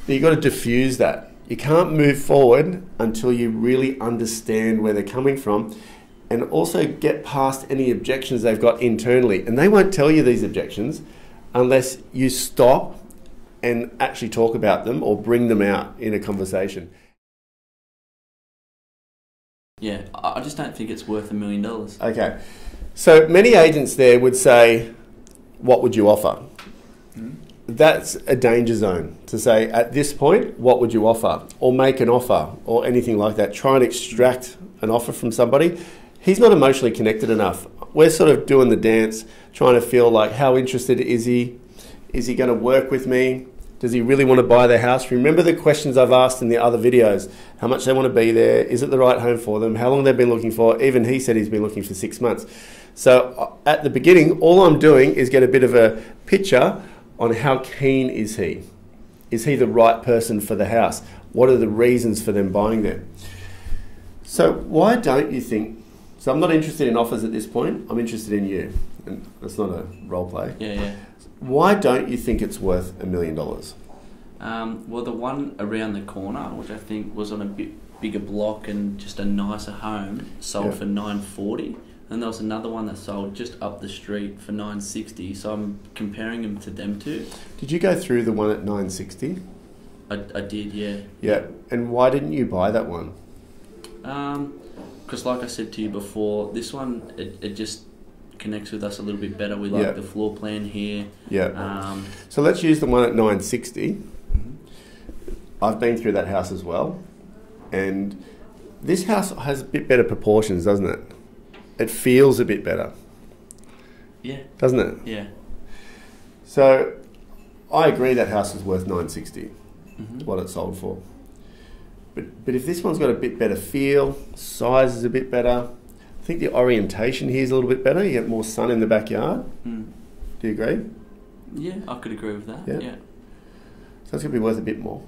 But you've got to diffuse that. You can't move forward until you really understand where they're coming from and also get past any objections they've got internally. And they won't tell you these objections unless you stop and actually talk about them or bring them out in a conversation. Yeah, I just don't think it's worth $1 million. Okay. So many agents there would say, what would you offer? That's a danger zone to say, at this point, what would you offer? Or make an offer or anything like that. Try and extract an offer from somebody. He's not emotionally connected enough. We're sort of doing the dance, trying to feel like, how interested is he? Is he going to work with me? Does he really want to buy the house? Remember the questions I've asked in the other videos. How much they want to be there? Is it the right home for them? How long they've been looking for? Even he said he's been looking for 6 months. So at the beginning, all I'm doing is get a bit of a picture on how keen is he. Is he the right person for the house? What are the reasons for them buying there? So why don't you think, so I'm not interested in offers at this point, I'm interested in you. And that's not a role play. Yeah. Why don't you think it's worth $1 million? Well, the one around the corner, which I think was on a bit bigger block and just a nicer home, sold for $940. And there was another one that sold just up the street for $960. So I'm comparing them to them two. Did you go through the one at $960? I did, yeah. Yeah. And why didn't you buy that one? Because like I said to you before, this one, it just connects with us a little bit better. We like the floor plan here. Yeah. So let's use the one at $960. I've been through that house as well. And this house has a bit better proportions, doesn't it? It feels a bit better. Yeah. Doesn't it? Yeah. So I agree that house is worth $960, what it sold for. But if this one's got a bit better feel, size is a bit better, I think the orientation here is a little bit better. You get more sun in the backyard. Do you agree? Yeah, I could agree with that. Yeah. So it's going to be worth a bit more.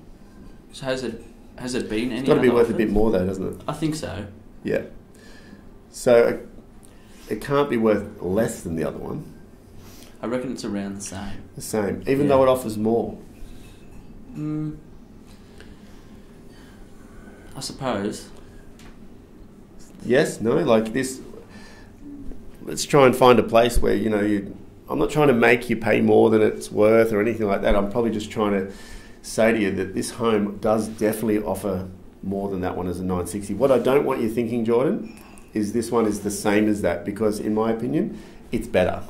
So has it been any? It's got to be worth offers? a bit more though, doesn't it? I think so. Yeah. So it can't be worth less than the other one. I reckon it's around the same. The same, even though it offers more. I suppose. Yes, no, like this. Let's try and find a place where, you know, I'm not trying to make you pay more than it's worth or anything like that. I'm probably just trying to say to you that this home does definitely offer more than that one as a $960. What I don't want you thinking, Jordan, is this one is the same as that, because in my opinion, it's better.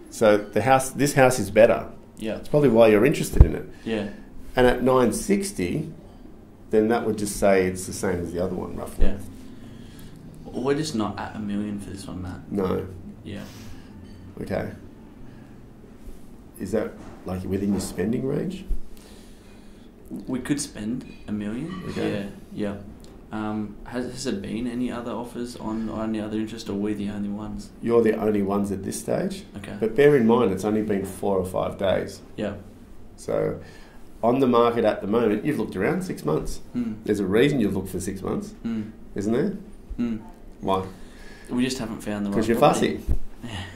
So this house is better. Yeah. It's probably why you're interested in it. Yeah. And at $960, then that would just say it's the same as the other one, roughly. Yeah. We're just not at $1 million for this one, Matt. No. Yeah. Okay. Is that like within your spending range? We could spend $1 million. Okay. Yeah. Has there been any other offers on any other interest, or are we the only ones? You're the only ones at this stage. Okay. But bear in mind, it's only been 4 or 5 days. Yeah. So on the market at the moment, you've looked around 6 months. There's a reason you've looked for 6 months, isn't there? Why? We just haven't found the right. Because you're fussy.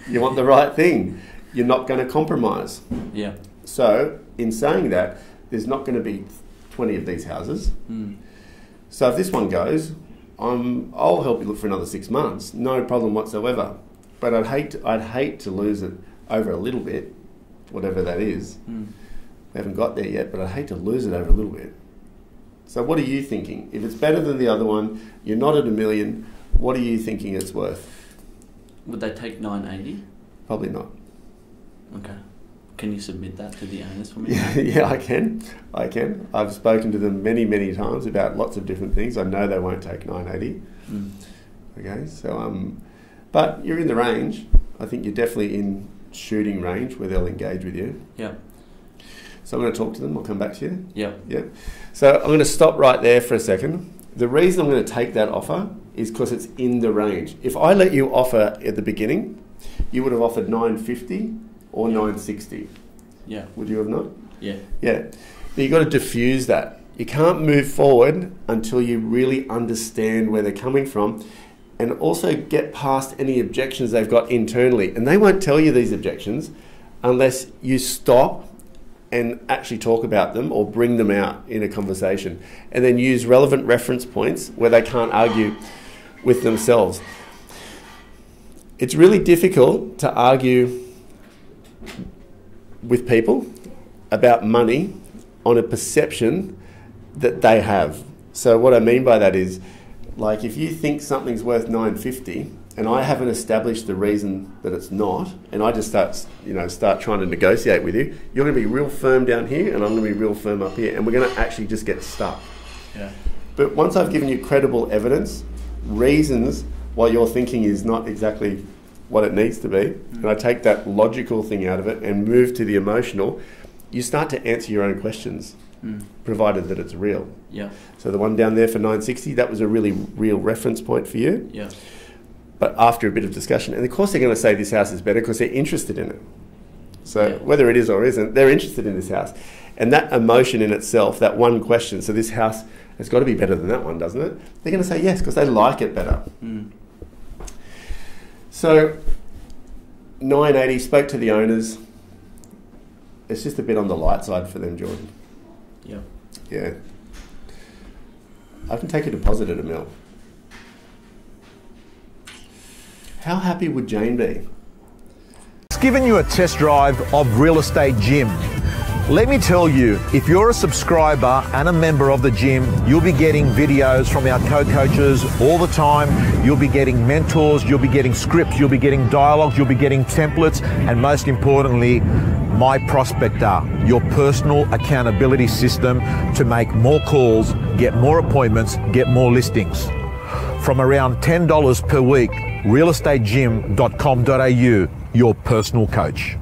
You want the right thing. You're not going to compromise. Yeah. So in saying that, there's not going to be 20 of these houses. So if this one goes, I'll help you look for another 6 months. No problem whatsoever. But I'd hate to lose it over a little bit, whatever that is. We haven't got there yet, but I'd hate to lose it over a little bit. So what are you thinking? If it's better than the other one, you're not at $1 million, what are you thinking it's worth? Would they take $980? Probably not. Okay. Can you submit that to the owners for me? Yeah, I can. I've spoken to them many, many times about lots of different things. I know they won't take $980. Okay, so but you're in the range. I think you're definitely in shooting range where they'll engage with you. Yeah. So I'm going to talk to them. I'll come back to you. Yeah. Yeah. So I'm going to stop right there for a second. The reason I'm going to take that offer is because it's in the range. If I let you offer at the beginning, you would have offered $950 or $960. Yeah. Would you have not? Yeah. Yeah. But you've got to diffuse that. You can't move forward until you really understand where they're coming from and also get past any objections they've got internally. And they won't tell you these objections unless you stop and actually talk about them or bring them out in a conversation, and then use relevant reference points where they can't argue with themselves. It's really difficult to argue with people about money on a perception that they have. So what I mean by that is, like, if you think something's worth $9.50 and I haven't established the reason that it's not, and I just start trying to negotiate with you, you're going to be real firm down here and I'm going to be real firm up here, and we're going to actually just get stuck. Yeah. But once I've given you credible evidence, reasons why your thinking is not exactly what it needs to be, and I take that logical thing out of it and move to the emotional, you start to answer your own questions, provided that it's real. Yeah. So the one down there for $9.60, that was a really real reference point for you. Yeah. But after a bit of discussion, and of course they're going to say this house is better because they're interested in it. So whether it is or isn't, they're interested in this house. And that emotion in itself, that one question, so this house has got to be better than that one, doesn't it? They're going to say yes because they like it better. So $9.80, spoke to the owners. It's just a bit on the light side for them, Jordan. Yeah. Yeah. I can take a deposit at $1 million. How happy would Jane be? It's given you a test drive of Real Estate Gym. Let me tell you, if you're a subscriber and a member of the gym, you'll be getting videos from our co-coaches all the time. You'll be getting mentors, you'll be getting scripts, you'll be getting dialogues, you'll be getting templates, and most importantly, My Prospector, your personal accountability system to make more calls, get more appointments, get more listings. From around $10 per week, realestategym.com.au, your personal coach.